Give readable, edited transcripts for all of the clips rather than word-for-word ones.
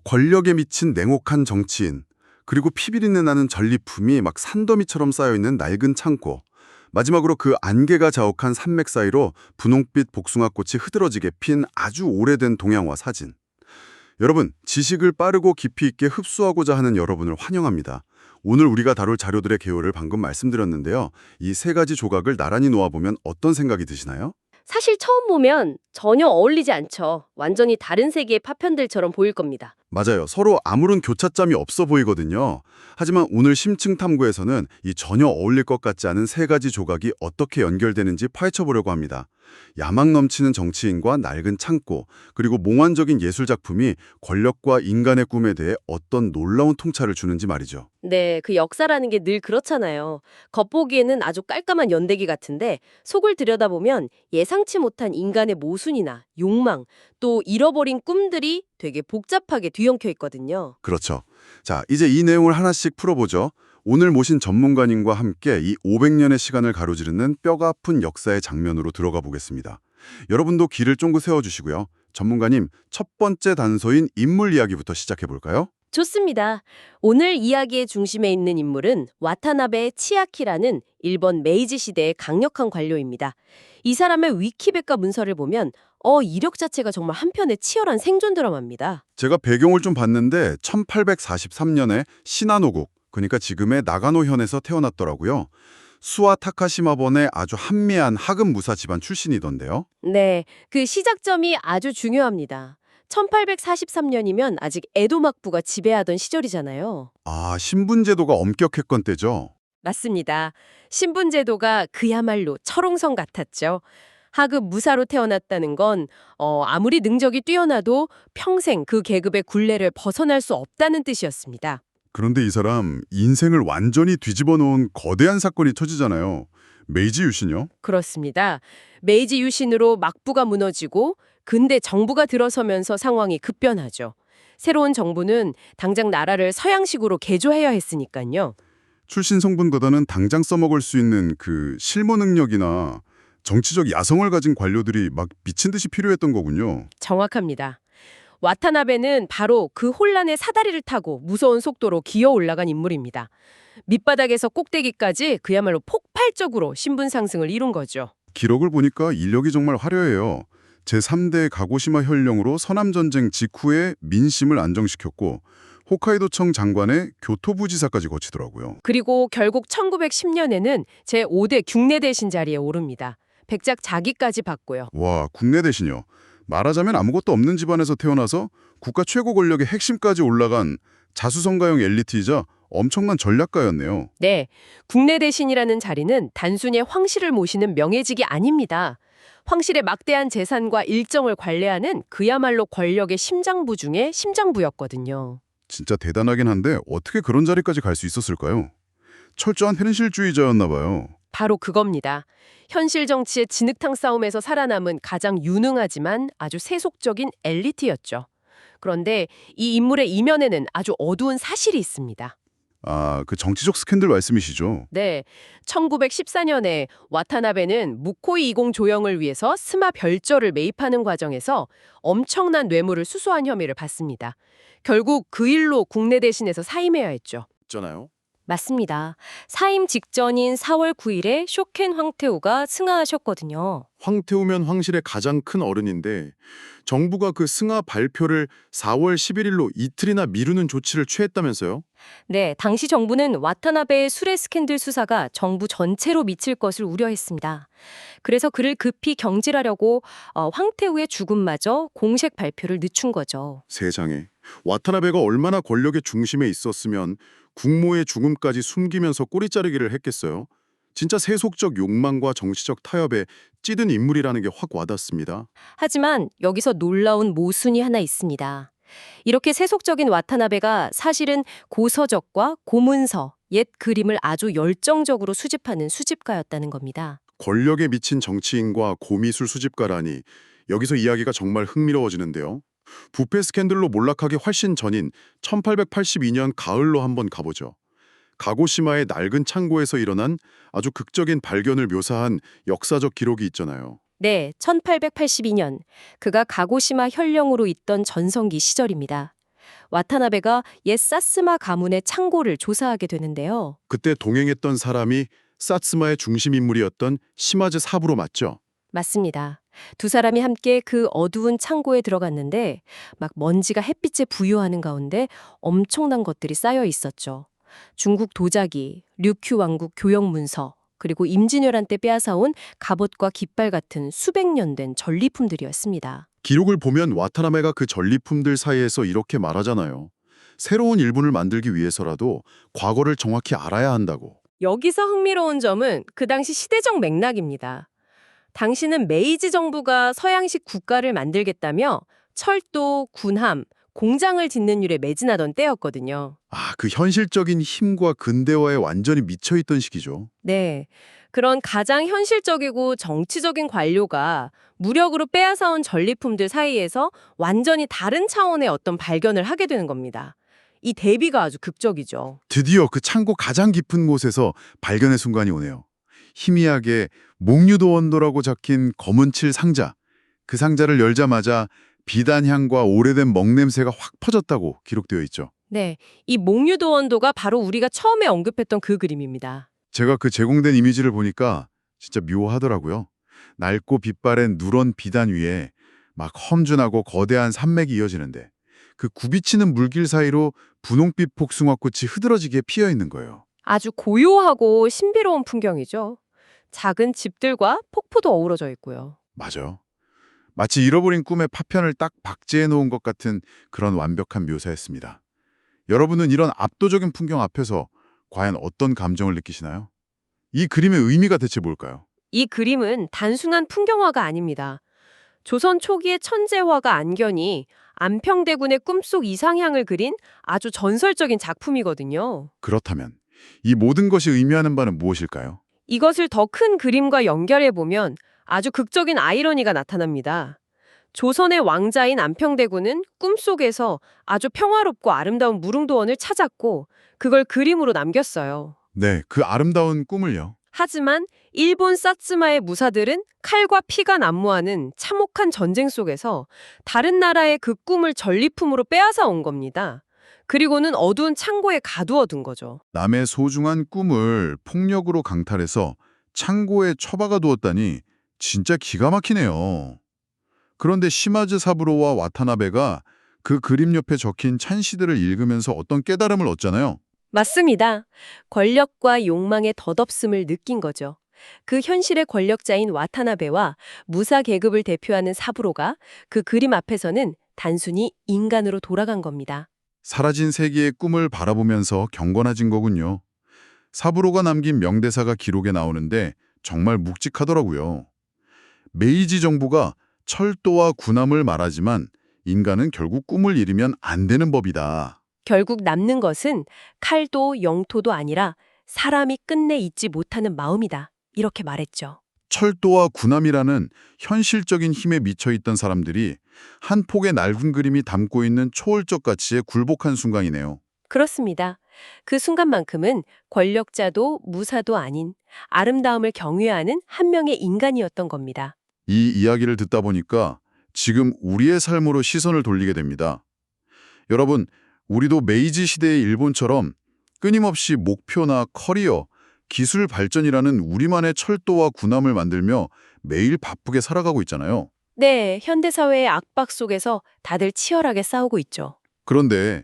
권력에 미친 냉혹한 정치인, 그리고 피비린내 나는 전리품이 막 산더미처럼 쌓여있는 낡은 창고, 마지막으로 그 안개가 자욱한 산맥 사이로 분홍빛 복숭아꽃이 흐드러지게 핀 아주 오래된 동양화 사진. 여러분, 지식을 빠르고 깊이 있게 흡수하고자 하는 여러분을 환영합니다. 오늘 우리가 다룰 자료들의 개요를 방금 말씀드렸는데요. 이 세 가지 조각을 나란히 놓아보면 어떤 생각이 드시나요? 사실 처음 보면 전혀 어울리지 않죠. 완전히 다른 세계의 파편들처럼 보일 겁니다. 맞아요. 서로 아무런 교차점이 없어 보이거든요. 하지만 오늘 심층 탐구에서는 이 전혀 어울릴 것 같지 않은 세 가지 조각이 어떻게 연결되는지 파헤쳐보려고 합니다. 야망 넘치는 정치인과 낡은 창고, 그리고 몽환적인 예술작품이 권력과 인간의 꿈에 대해 어떤 놀라운 통찰을 주는지 말이죠. 네, 그 역사라는 게 늘 그렇잖아요. 겉보기에는 아주 깔끔한 연대기 같은데 속을 들여다보면 예상치 못한 인간의 모순이나 욕망, 또 잃어버린 꿈들이 되게 복잡하게 뒤엉켜 있거든요. 그렇죠. 자, 이제 이 내용을 하나씩 풀어보죠. 오늘 모신 전문가님과 함께 이 500년의 시간을 가로지르는 뼈가 아픈 역사의 장면으로 들어가 보겠습니다. 여러분도 귀를 쫑긋 세워주시고요. 전문가님, 첫 번째 단서인 인물 이야기부터 시작해 볼까요? 좋습니다. 오늘 이야기의 중심에 있는 인물은 와타나베 치아키라는 일본 메이지 시대의 강력한 관료입니다. 이 사람의 위키백과 문서를 보면 이력 자체가 정말 한편의 치열한 생존 드라마입니다. 제가 배경을 좀 봤는데 1843년에 시나노국, 그러니까 지금의 나가노현에서 태어났더라고요. 수와 타카시마본의 아주 한미한 하급 무사 집안 출신이던데요. 네, 그 시작점이 아주 중요합니다. 1843년이면 아직 에도 막부가 지배하던 시절이잖아요. 아, 신분제도가 엄격했건 때죠. 맞습니다. 신분 제도가 그야말로 철옹성 같았죠. 하급 무사로 태어났다는 건 아무리 능력이 뛰어나도 평생 그 계급의 굴레를 벗어날 수 없다는 뜻이었습니다. 그런데 이 사람 인생을 완전히 뒤집어 놓은 거대한 사건이 터지잖아요. 메이지 유신요? 그렇습니다. 메이지 유신으로 막부가 무너지고 근대 정부가 들어서면서 상황이 급변하죠. 새로운 정부는 당장 나라를 서양식으로 개조해야 했으니까요. 출신 성분보다는 당장 써먹을 수 있는 그 실무 능력이나 정치적 야성을 가진 관료들이 막 미친 듯이 필요했던 거군요. 정확합니다. 와타나베는 바로 그 혼란의 사다리를 타고 무서운 속도로 기어 올라간 인물입니다. 밑바닥에서 꼭대기까지 그야말로 폭발적으로 신분 상승을 이룬 거죠. 기록을 보니까 인력이 정말 화려해요. 제3대 가고시마 현령으로 서남전쟁 직후에 민심을 안정시켰고 홋카이도청 장관의 교토부지사까지 거치더라고요. 그리고 결국 1910년에는 제5대 국내대신 자리에 오릅니다. 백작 자기까지 받고요. 와, 국내 대신요. 말하자면 아무것도 없는 집안에서 태어나서 국가 최고 권력의 핵심까지 올라간 자수성가형 엘리트이자 엄청난 전략가였네요. 네, 국내대신이라는 자리는 단순히 황실을 모시는 명예직이 아닙니다. 황실의 막대한 재산과 일정을 관리하는 그야말로 권력의 심장부 중에 심장부였거든요. 진짜 대단하긴 한데 어떻게 그런 자리까지 갈 수 있었을까요? 철저한 현실주의자였나 봐요. 바로 그겁니다. 현실 정치의 진흙탕 싸움에서 살아남은 가장 유능하지만 아주 세속적인 엘리트였죠. 그런데 이 인물의 이면에는 아주 어두운 사실이 있습니다. 아, 그 정치적 스캔들 말씀이시죠? 네, 1914년에 와타나베는 무코이 20 조영을 위해서 스마 별저를 매입하는 과정에서 엄청난 뇌물을 수수한 혐의를 받습니다. 결국 그 일로 국내 대신에서 사임해야 했죠. 있잖아요. 맞습니다. 사임 직전인 4월 9일에 쇼켄 황태우가 승하하셨거든요. 황태우면 황실의 가장 큰 어른인데 정부가 그 승하 발표를 4월 11일로 이틀이나 미루는 조치를 취했다면서요? 네, 당시 정부는 와타나베의 수뢰 스캔들 수사가 정부 전체로 미칠 것을 우려했습니다. 그래서 그를 급히 경질하려고 황태우의 죽음마저 공식 발표를 늦춘 거죠. 세상에. 와타나베가 얼마나 권력의 중심에 있었으면 국모의 죽음까지 숨기면서 꼬리 자르기를 했겠어요? 진짜 세속적 욕망과 정치적 타협에 찌든 인물이라는 게 확 와닿습니다. 하지만 여기서 놀라운 모순이 하나 있습니다. 이렇게 세속적인 와타나베가 사실은 고서적과 고문서, 옛 그림을 아주 열정적으로 수집하는 수집가였다는 겁니다. 권력에 미친 정치인과 고미술 수집가라니 여기서 이야기가 정말 흥미로워지는데요. 부패 스캔들로 몰락하기 훨씬 전인 1882년 가을로 한번 가보죠. 가고시마의 낡은 창고에서 일어난 아주 극적인 발견을 묘사한 역사적 기록이 있잖아요. 네, 1882년 그가 가고시마 현령으로 있던 전성기 시절입니다. 와타나베가 옛 사스마 가문의 창고를 조사하게 되는데요. 그때 동행했던 사람이 사츠마의 중심 인물이었던 시마즈 사부로 맞죠? 맞습니다. 두 사람이 함께 그 어두운 창고에 들어갔는데 막 먼지가 햇빛에 부유하는 가운데 엄청난 것들이 쌓여 있었죠. 중국 도자기, 류큐 왕국 교역 문서, 그리고 임진왜란 때 빼앗아온 갑옷과 깃발 같은 수백 년 된 전리품들이었습니다. 기록을 보면 와타나베가 그 전리품들 사이에서 이렇게 말하잖아요. 새로운 일본을 만들기 위해서라도 과거를 정확히 알아야 한다고. 여기서 흥미로운 점은 그 당시 시대적 맥락입니다. 당시는 메이지 정부가 서양식 국가를 만들겠다며 철도, 군함, 공장을 짓는 일에 매진하던 때였거든요. 아, 그 현실적인 힘과 근대화에 완전히 미쳐있던 시기죠. 네. 그런 가장 현실적이고 정치적인 관료가 무력으로 빼앗아온 전리품들 사이에서 완전히 다른 차원의 어떤 발견을 하게 되는 겁니다. 이 대비가 아주 극적이죠. 드디어 그 창고 가장 깊은 곳에서 발견의 순간이 오네요. 희미하게 목류도 원도라고 적힌 검은 칠 상자. 그 상자를 열자마자 비단향과 오래된 먹냄새가 확 퍼졌다고 기록되어 있죠. 네. 이 목류도 원도가 바로 우리가 처음에 언급했던 그 그림입니다. 제가 그 제공된 이미지를 보니까 진짜 묘하더라고요. 낡고 빛바랜 누런 비단 위에 막 험준하고 거대한 산맥이 이어지는데 그 굽이치는 물길 사이로 분홍빛 복숭아꽃이 흐드러지게 피어 있는 거예요. 아주 고요하고 신비로운 풍경이죠. 작은 집들과 폭포도 어우러져 있고요. 맞아. 마치 잃어버린 꿈의 파편을 딱 박제해 놓은 것 같은 그런 완벽한 묘사였습니다. 여러분은 이런 압도적인 풍경 앞에서 과연 어떤 감정을 느끼시나요? 이 그림의 의미가 대체 뭘까요? 이 그림은 단순한 풍경화가 아닙니다. 조선 초기의 천재화가 안견이 안평대군의 꿈속 이상향을 그린 아주 전설적인 작품이거든요. 그렇다면 이 모든 것이 의미하는 바는 무엇일까요? 이것을 더 큰 그림과 연결해보면 아주 극적인 아이러니가 나타납니다. 조선의 왕자인 안평대군은 꿈속에서 아주 평화롭고 아름다운 무릉도원을 찾았고 그걸 그림으로 남겼어요. 네, 그 아름다운 꿈을요. 하지만 일본 사츠마의 무사들은 칼과 피가 난무하는 참혹한 전쟁 속에서 다른 나라의 그 꿈을 전리품으로 빼앗아 온 겁니다. 그리고는 어두운 창고에 가두어 둔 거죠. 남의 소중한 꿈을 폭력으로 강탈해서 창고에 처박아 두었다니 진짜 기가 막히네요. 그런데 시마즈 사부로와 와타나베가 그 그림 옆에 적힌 찬시들을 읽으면서 어떤 깨달음을 얻잖아요. 맞습니다. 권력과 욕망의 덧없음을 느낀 거죠. 그 현실의 권력자인 와타나베와 무사 계급을 대표하는 사부로가 그 그림 앞에서는 단순히 인간으로 돌아간 겁니다. 사라진 세계의 꿈을 바라보면서 경건해진 거군요. 사부로가 남긴 명대사가 기록에 나오는데 정말 묵직하더라고요. 메이지 정부가 철도와 군함을 말하지만 인간은 결국 꿈을 이루면 안 되는 법이다. 결국 남는 것은 칼도 영토도 아니라 사람이 끝내 잊지 못하는 마음이다. 이렇게 말했죠. 철도와 군함이라는 현실적인 힘에 미쳐있던 사람들이 한 폭의 낡은 그림이 담고 있는 초월적 가치에 굴복한 순간이네요. 그렇습니다. 그 순간만큼은 권력자도 무사도 아닌 아름다움을 경외하는 한 명의 인간이었던 겁니다. 이 이야기를 듣다 보니까 지금 우리의 삶으로 시선을 돌리게 됩니다. 여러분, 우리도 메이지 시대의 일본처럼 끊임없이 목표나 커리어, 기술 발전이라는 우리만의 철도와 군함을 만들며 매일 바쁘게 살아가고 있잖아요. 네, 현대사회의 압박 속에서 다들 치열하게 싸우고 있죠. 그런데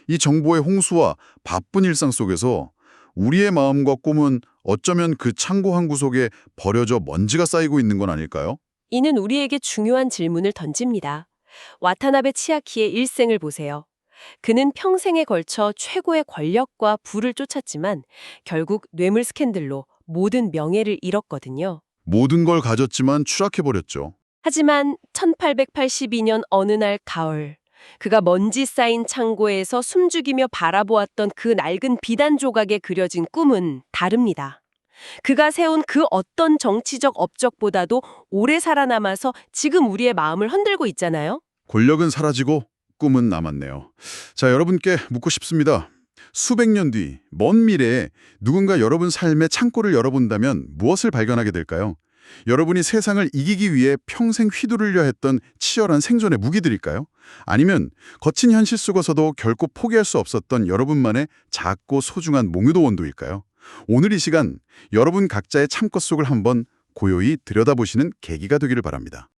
이 정보의 홍수와 바쁜 일상 속에서 우리의 마음과 꿈은 어쩌면 그 창고 한 구석에 버려져 먼지가 쌓이고 있는 건 아닐까요? 이는 우리에게 중요한 질문을 던집니다. 와타나베 치아키의 일생을 보세요. 그는 평생에 걸쳐 최고의 권력과 부를 쫓았지만 결국 뇌물 스캔들로 모든 명예를 잃었거든요. 모든 걸 가졌지만 추락해버렸죠. 하지만 1882년 어느 날 가을, 그가 먼지 쌓인 창고에서 숨죽이며 바라보았던 그 낡은 비단 조각에 그려진 꿈은 다릅니다. 그가 세운 그 어떤 정치적 업적보다도 오래 살아남아서 지금 우리의 마음을 흔들고 있잖아요. 권력은 사라지고 꿈은 남았네요. 자, 여러분께 묻고 싶습니다. 수백 년 뒤, 먼 미래에 누군가 여러분 삶의 창고를 열어본다면 무엇을 발견하게 될까요? 여러분이 세상을 이기기 위해 평생 휘두르려 했던 치열한 생존의 무기들일까요? 아니면 거친 현실 속에서도 결코 포기할 수 없었던 여러분만의 작고 소중한 몽유도 원도일까요? 오늘 이 시간 여러분 각자의 참것 속을 한번 고요히 들여다보시는 계기가 되기를 바랍니다.